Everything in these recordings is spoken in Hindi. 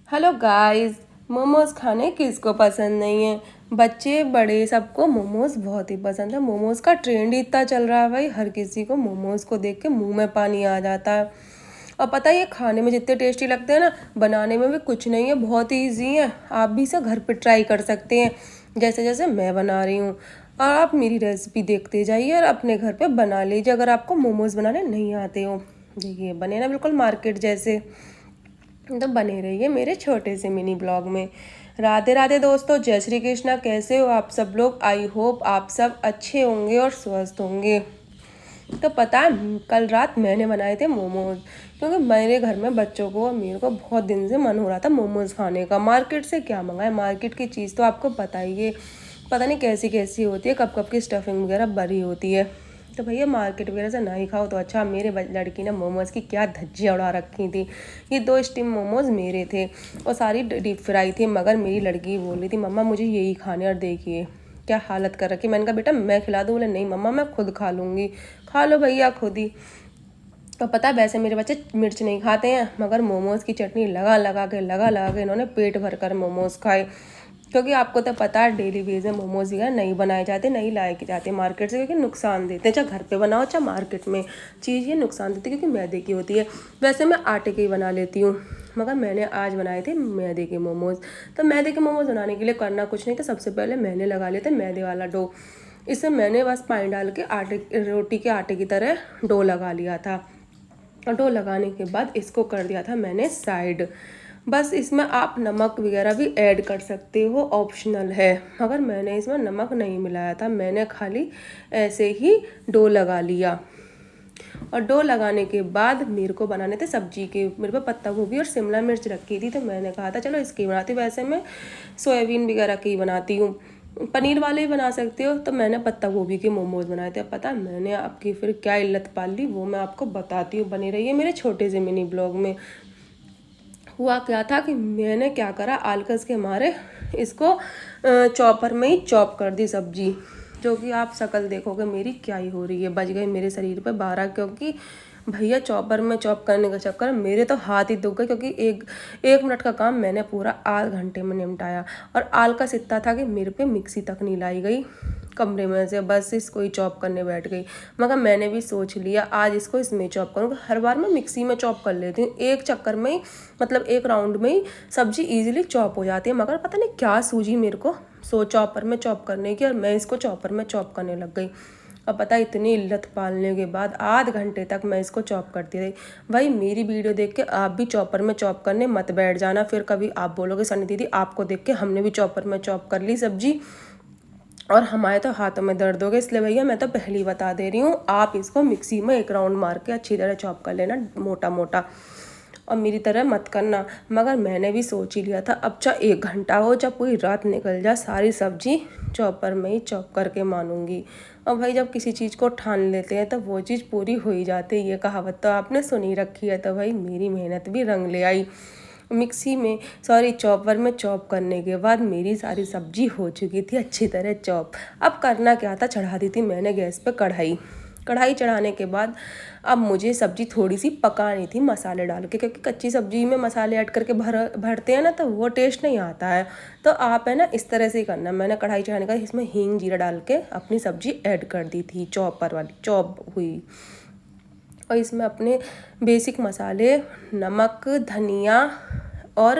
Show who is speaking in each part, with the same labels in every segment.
Speaker 1: Hello guys. मोमोज खाने किसको पसंद नहीं है। बच्चे बड़े सबको मोमोज बहुत ही पसंद है। मोमोज का ट्रेंड ही इतना चल रहा है भाई, हर किसी को मोमोज को देख के मुंह में पानी आ जाता है। और पता है ये खाने में जितने टेस्टी लगते हैं ना, बनाने में भी कुछ नहीं है, बहुत ही ईजी है। आप भी इसे घर पे ट्राई कर सकते हैं जैसे जैसे मैं बना रही हूँ। और आप मेरी रेसिपी देखते जाइए और अपने घर पे बना लीजिए अगर आपको मोमोज बनाने नहीं आते हो। देखिए बने ना बिल्कुल मार्केट जैसे। तो बने रहिए मेरे छोटे से मिनी ब्लॉग में। राधे राधे दोस्तों, जय श्री कृष्णा। कैसे हो आप सब लोग? आई होप आप सब अच्छे होंगे और स्वस्थ होंगे। तो पता है कल रात मैंने बनाए थे मोमोज, क्योंकि मेरे घर में बच्चों को और मेरे को बहुत दिन से मन हो रहा था मोमोज खाने का। मार्केट से क्या मंगाए, मार्केट की चीज़ तो आपको पता ही है, पता नहीं कैसी कैसी होती है, कब कब की स्टफिंग वगैरह भरी होती है। तो भैया मार्केट वगैरह से ना ही खाओ तो अच्छा। मेरे लड़की ने मोमोज़ की क्या धज्जियाँ उड़ा रखी थी। ये 2 स्टीम मोमोज़ मेरे थे और सारी डीप फ्राई थी, मगर मेरी लड़की बोल रही थी मम्मा मुझे यही खाने। और देखिए क्या हालत कर रखी। मैंने कहा बेटा मैं खिला दूँ? बोले नहीं मम्मा मैं खुद खा लूँगी। खा लो भैया खुद ही। तो पता है वैसे मेरे बच्चे मिर्च नहीं खाते हैं, मगर मोमोज़ की चटनी लगा लगा के इन्होंने पेट भर कर मोमोज़ खाए। क्योंकि आपको तो पता है डेली बेस में मोमोज वगैरह नहीं बनाए जाते, नहीं लाए जाते मार्केट से, क्योंकि नुकसान देते हैं। चाहे घर पे बनाओ चाहे मार्केट में, चीज़ ये नुकसान देती है क्योंकि मैदे की होती है। वैसे मैं आटे के ही बना लेती हूँ, मगर मैंने आज बनाए थे मैदे के मोमोज़। तो मैदे के मोमोज़ बनाने के लिए करना कुछ नहीं था। सबसे पहले मैंने लगा लिया था मैदे वाला डो। इससे मैंने बस पानी डाल के आटे, रोटी के आटे की तरह डो लगा लिया था। डो लगाने के बाद इसको कर दिया था मैंने साइड। बस इसमें आप नमक वगैरह भी ऐड कर सकते हो, ऑप्शनल है, मगर मैंने इसमें नमक नहीं मिलाया था। मैंने खाली ऐसे ही डो लगा लिया। और डो लगाने के बाद मेरे को बनाने थे सब्जी के। मेरे पे पत्ता गोभी और शिमला मिर्च रखी थी, तो मैंने कहा था चलो इसकी बनाती हूँ। वैसे मैं सोयाबीन वगैरह की बनाती हूँ, पनीर वाले भी बना सकते हो। तो मैंने पत्ता गोभी के मोमोज बनाए थे। पता है मैंने आपकी फिर क्या इल्लत पाल ली, वो मैं आपको बताती हूँ। बनी रही है मेरे छोटे से मिनी ब्लॉग में। हुआ क्या था कि मैंने क्या करा, आलकस के मारे इसको चॉपर में ही चॉप कर दी सब्जी। जो कि आप शक्ल देखोगे मेरी क्या ही हो रही है, बच गई मेरे शरीर पे 12। क्योंकि भैया चॉपर में चॉप करने का चक्कर मेरे तो हाथ ही दुख गए, क्योंकि एक मिनट का काम मैंने पूरा आध घंटे में निपटाया। और आलकस इतना था कि मेरे पे मिक्सी तक नहीं लाई गई कमरे में से, बस इसको ही चॉप करने बैठ गई। मगर मैंने भी सोच लिया आज इसको इसमें चॉप करूँगा। हर बार मैं मिक्सी में चॉप कर लेती हूँ, एक चक्कर में ही, मतलब एक राउंड में ही सब्जी इजीली चॉप हो जाती है। मगर पता नहीं क्या सूझी मेरे को चॉपर में चॉप करने की, और मैं इसको चॉपर में चॉप करने लग गई। अब पता इतनी इल्लत पालने के बाद आध घंटे तक मैं इसको चॉप करती रही। भाई मेरी वीडियो देख के आप भी चॉपर में चॉप करने मत बैठ जाना, फिर कभी आप बोलोगे सनी दीदी आपको देख के हमने भी चॉपर में चॉप कर ली सब्जी और हमारे तो हाथों में दर्द हो गया। इसलिए भैया मैं तो पहले ही बता दे रही हूँ, आप इसको मिक्सी में एक राउंड मार के अच्छी तरह चॉप कर लेना मोटा मोटा, और मेरी तरह मत करना। मगर मैंने भी सोच ही लिया था अब चाहे 1 घंटा हो चाहे पूरी रात निकल जाए, सारी सब्जी चॉपर में ही चॉप करके मानूंगी। और भाई जब किसी चीज़ को ठान लेते हैं तो वो चीज़ पूरी हो ही जाती है, ये कहावत तो आपने सुनी रखी है। तो भाई मेरी मेहनत भी रंग ले आई। मिक्सी में चॉपर में चॉप करने के बाद मेरी सारी सब्जी हो चुकी थी अच्छी तरह चॉप। अब करना क्या था, चढ़ा दी थी मैंने गैस पे कढ़ाई। कढ़ाई चढ़ाने के बाद अब मुझे सब्जी थोड़ी सी पकानी थी मसाले डाल के, क्योंकि कच्ची सब्जी में मसाले ऐड करके भरते हैं ना तो वो टेस्ट नहीं आता है। तो आप है ना इस तरह से ही करना। मैंने कढ़ाई चढ़ाने का इसमें हींग जीरा डाल के अपनी सब्जी ऐड कर दी थी, चॉपर वाली चॉप हुई। और इसमें अपने बेसिक मसाले नमक धनिया और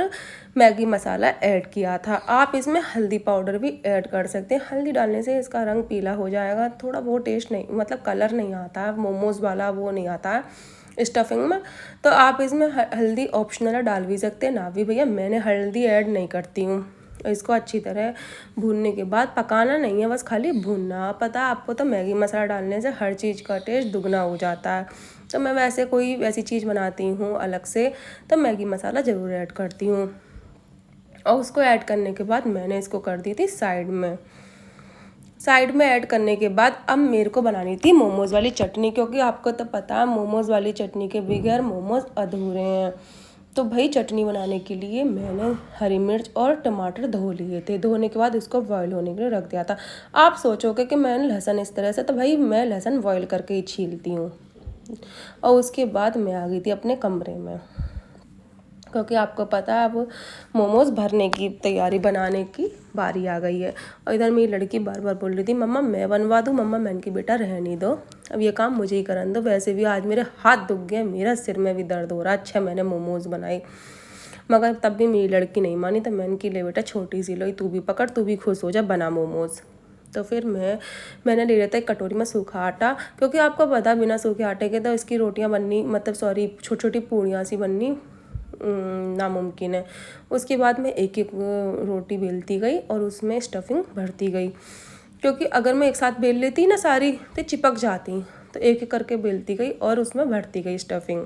Speaker 1: मैगी मसाला ऐड किया था। आप इसमें हल्दी पाउडर भी ऐड कर सकते हैं। हल्दी डालने से इसका रंग पीला हो जाएगा, थोड़ा वो टेस्ट नहीं, मतलब कलर नहीं आता है मोमोज़ वाला, वो नहीं आता है स्टफिंग में। तो आप इसमें हल्दी ऑप्शनल डाल भी सकते हैं, ना भी भैया मैंने हल्दी ऐड नहीं करती हूँ। इसको अच्छी तरह भूनने के बाद, पकाना नहीं है बस खाली भूनना। पता है आपको तो मैगी मसाला डालने से हर चीज़ का टेस्ट दुगना हो जाता है। तो मैं वैसे कोई वैसी चीज़ बनाती हूँ अलग से तो मैगी मसाला ज़रूर ऐड करती हूँ। और उसको ऐड करने के बाद मैंने इसको कर दी थी साइड में। साइड में ऐड करने के बाद अब मेरे को बनानी थी मोमोज़ वाली चटनी, क्योंकि आपको तो पता है मोमोज़ वाली चटनी के बगैर मोमोज़ अधूरे हैं। तो भाई चटनी बनाने के लिए मैंने हरी मिर्च और टमाटर धो लिए थे। धोने के बाद इसको बॉयल होने के लिए रख दिया था। आप सोचोगे कि मैंने लहसुन इस तरह से, तो भाई मैं लहसुन बॉयल करके ही छीलती हूँ। और उसके बाद मैं आ गई थी अपने कमरे में। क्योंकि आपको पता है अब मोमोज़ भरने की तैयारी, बनाने की बारी आ गई है। और इधर मेरी लड़की बार बार बोल रही थी मम्मा मैं बनवा दूँ, मम्मा मैंने की बेटा रहने दो, अब ये काम मुझे ही करने दो। वैसे भी आज मेरे हाथ दुख गए, मेरा सिर में भी दर्द हो रहा है। अच्छा मैंने मोमोज़ बनाई, मगर तब भी मेरी लड़की नहीं मानी। तो मैंने की ले बेटा छोटी सी लोई, तू भी पकड़, तू भी खुश हो जा, बना मोमोज़। तो फिर मैंने ले लिया था एक कटोरी में सूखा आटा, क्योंकि आपको पता बिना सूखे आटे के तो इसकी रोटियां बननी, मतलब सॉरी छोटी छोटी पूड़ियाँ सी बननी नामुमकिन है। उसके बाद मैं एक एक रोटी बेलती गई और उसमें स्टफिंग भरती गई, क्योंकि अगर मैं एक साथ बेल लेती ना सारी तो चिपक जाती। तो एक एक करके बेलती गई और उसमें भरती गई स्टफिंग।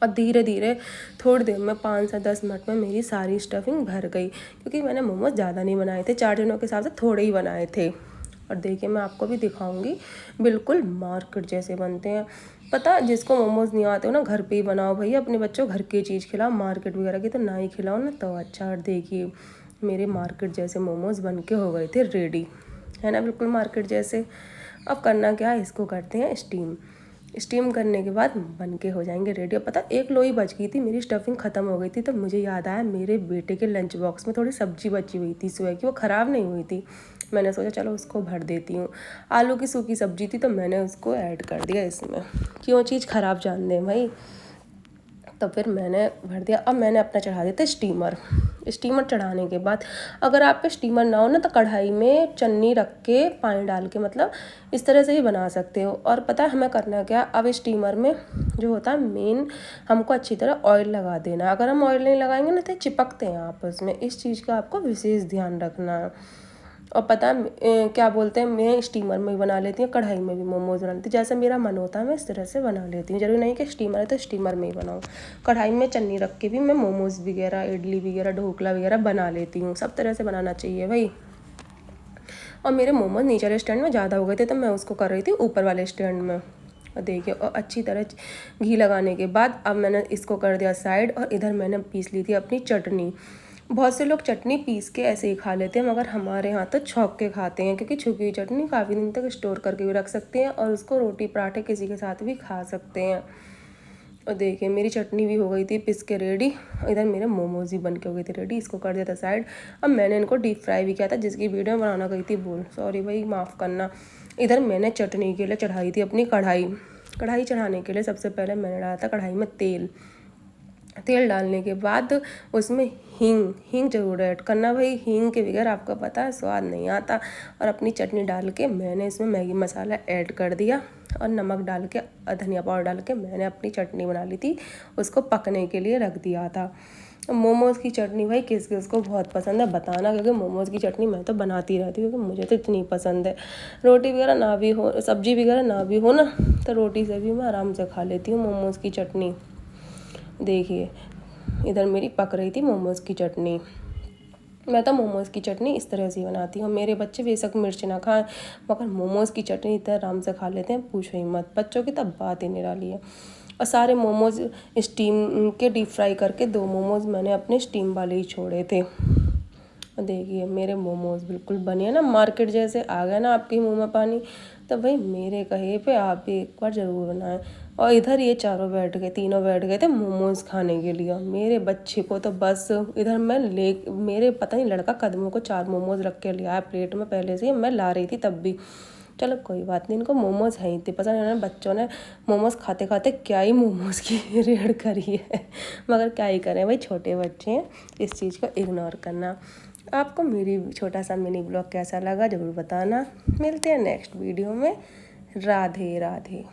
Speaker 1: और धीरे धीरे थोड़ी देर में 5 से 10 मिनट में मेरी सारी स्टफिंग भर गई, क्योंकि मैंने मोमोज ज़्यादा नहीं बनाए थे, 4 जनों के हिसाब से थोड़े ही बनाए थे। और देखिए मैं आपको भी दिखाऊंगी, बिल्कुल मार्केट जैसे बनते हैं। पता जिसको मोमोज नहीं आते हो ना, घर पे ही बनाओ भैया, अपने बच्चों को घर की चीज़ खिलाओ, मार्केट वगैरह की तो ना ही खिलाओ ना तो अच्छा। और देखिए मेरे मार्केट जैसे मोमोज बन के हो गए थे रेडी, है ना, बिल्कुल मार्केट जैसे। अब करना क्या है, इसको करते हैं स्टीम। स्टीम करने के बाद बन के हो जाएंगे रेडी। अब पता एक लोई बच गई थी, मेरी स्टफिंग ख़त्म हो गई थी, तो मुझे याद आया मेरे बेटे के लंच बॉक्स में थोड़ी सब्जी बची हुई थी सुबह की, वो ख़राब नहीं हुई थी। मैंने सोचा चलो उसको भर देती हूँ। आलू की सूखी सब्जी थी तो मैंने उसको ऐड कर दिया इसमें, क्यों चीज़ ख़राब जान दें भाई। तो फिर मैंने भर दिया। अब मैंने अपना चढ़ा दिया था स्टीमर। स्टीमर चढ़ाने के बाद अगर आप पे स्टीमर ना हो ना तो कढ़ाई में चन्नी रख के पानी डाल के, मतलब इस तरह से ही बना सकते हो। और पता है हमें करना क्या, अब स्टीमर में जो होता है मेन, हमको अच्छी तरह ऑयल लगा देना। अगर हम ऑयल नहीं लगाएंगे ना तो चिपकते हैं आपस में, इस चीज़ का आपको विशेष ध्यान रखना है। और पता है क्या बोलते हैं, मैं स्टीमर में भी बना लेती हूँ, कढ़ाई में भी मोमोज बना लेती हूँ, जैसे मेरा मन होता है मैं इस तरह से बना लेती हूँ। जरूरी नहीं कि स्टीमर है तो स्टीमर में ही बनाऊँ, कढ़ाई में चन्नी रख के भी मैं मोमोज वगैरह, इडली वगैरह, ढोकला वगैरह बना लेती हूँ। सब तरह से बनाना चाहिए भाई। और मेरे मोमोज नीचे वाले स्टैंड में ज़्यादा हो गए थे तो मैं उसको कर रही थी ऊपर वाले स्टैंड में। और देखिए, और अच्छी तरह घी लगाने के बाद अब मैंने इसको कर दिया साइड। और इधर मैंने पीस ली थी अपनी चटनी। बहुत से लोग चटनी पीस के ऐसे ही खा लेते हैं, मगर हमारे यहाँ तो छौंक के खाते हैं, क्योंकि छुपी हुई चटनी काफ़ी दिन तक स्टोर करके भी रख सकते हैं और उसको रोटी पराठे किसी के साथ भी खा सकते हैं। और देखिए मेरी चटनी भी हो गई थी पिस के रेडी, इधर मेरे मोमोज भी बन के हो गए थे रेडी। इसको कर दिया था साइड। अब मैंने इनको डीप फ्राई भी किया था, जिसकी वीडियो बनाना गई थी भूल, सॉरी भाई माफ़ करना। इधर मैंने चटनी के लिए चढ़ाई थी अपनी कढ़ाई। कढ़ाई चढ़ाने के लिए सबसे पहले मैंने डाला था कढ़ाई में तेल। तेल डालने के बाद उसमें हींग ज़रूर ऐड करना भाई, हींग के बगैर आपको पता है स्वाद नहीं आता। और अपनी चटनी डाल के मैंने इसमें मैगी मसाला ऐड कर दिया और नमक डाल के, धनिया पाउडर डाल के मैंने अपनी चटनी बना ली थी, उसको पकने के लिए रख दिया था। मोमोज़ की चटनी भाई किस किस को बहुत पसंद है बताना, क्योंकि मोमोज़ की चटनी मैं तो बनाती रहती हूँ, क्योंकि मुझे तो इतनी पसंद है। रोटी वगैरह ना भी हो, सब्जी वगैरह ना भी हो ना, तो रोटी से भी मैं आराम से खा लेती हूँ मोमोज़ की चटनी। देखिए इधर मेरी पक रही थी मोमोज़ की चटनी। मैं तो मोमोज़ की चटनी इस तरह से बनाती हूँ। मेरे बच्चे बेशक मिर्च ना खाएं, मगर मोमोज़ की चटनी इतना आराम से खा लेते हैं, पूछो ही मत। बच्चों की तब बात ही निराली है। और सारे मोमोज़ स्टीम के डीप फ्राई करके 2 मोमोज़ मैंने अपने स्टीम वाले ही छोड़े थे। और देखिए मेरे मोमोज़ बिल्कुल बने ना मार्केट जैसे, आ गया ना आपके मुँह में पानी। तो भाई मेरे कहे पे आप भी एक बार ज़रूर बनाएं। और इधर ये तीनों बैठ गए थे मोमोज़ खाने के लिए। मेरे बच्चे को तो बस इधर मेरे पता नहीं लड़का कदमों को 4 मोमोज़ रख के ले आया प्लेट में, पहले से मैं ला रही थी तब भी। चलो कोई बात नहीं, इनको मोमोज़ हैं ही थे पसंद है। बच्चों ने मोमोज़ खाते खाते क्या ही मोमोज़ की रेड करी है, मगर क्या ही करें भाई, छोटे बच्चे हैं, इस चीज़ को इग्नोर करना। आपको मेरी छोटा सा मिनी ब्लॉग कैसा लगा ज़रूर बताना। मिलते हैं नेक्स्ट वीडियो में। राधे राधे।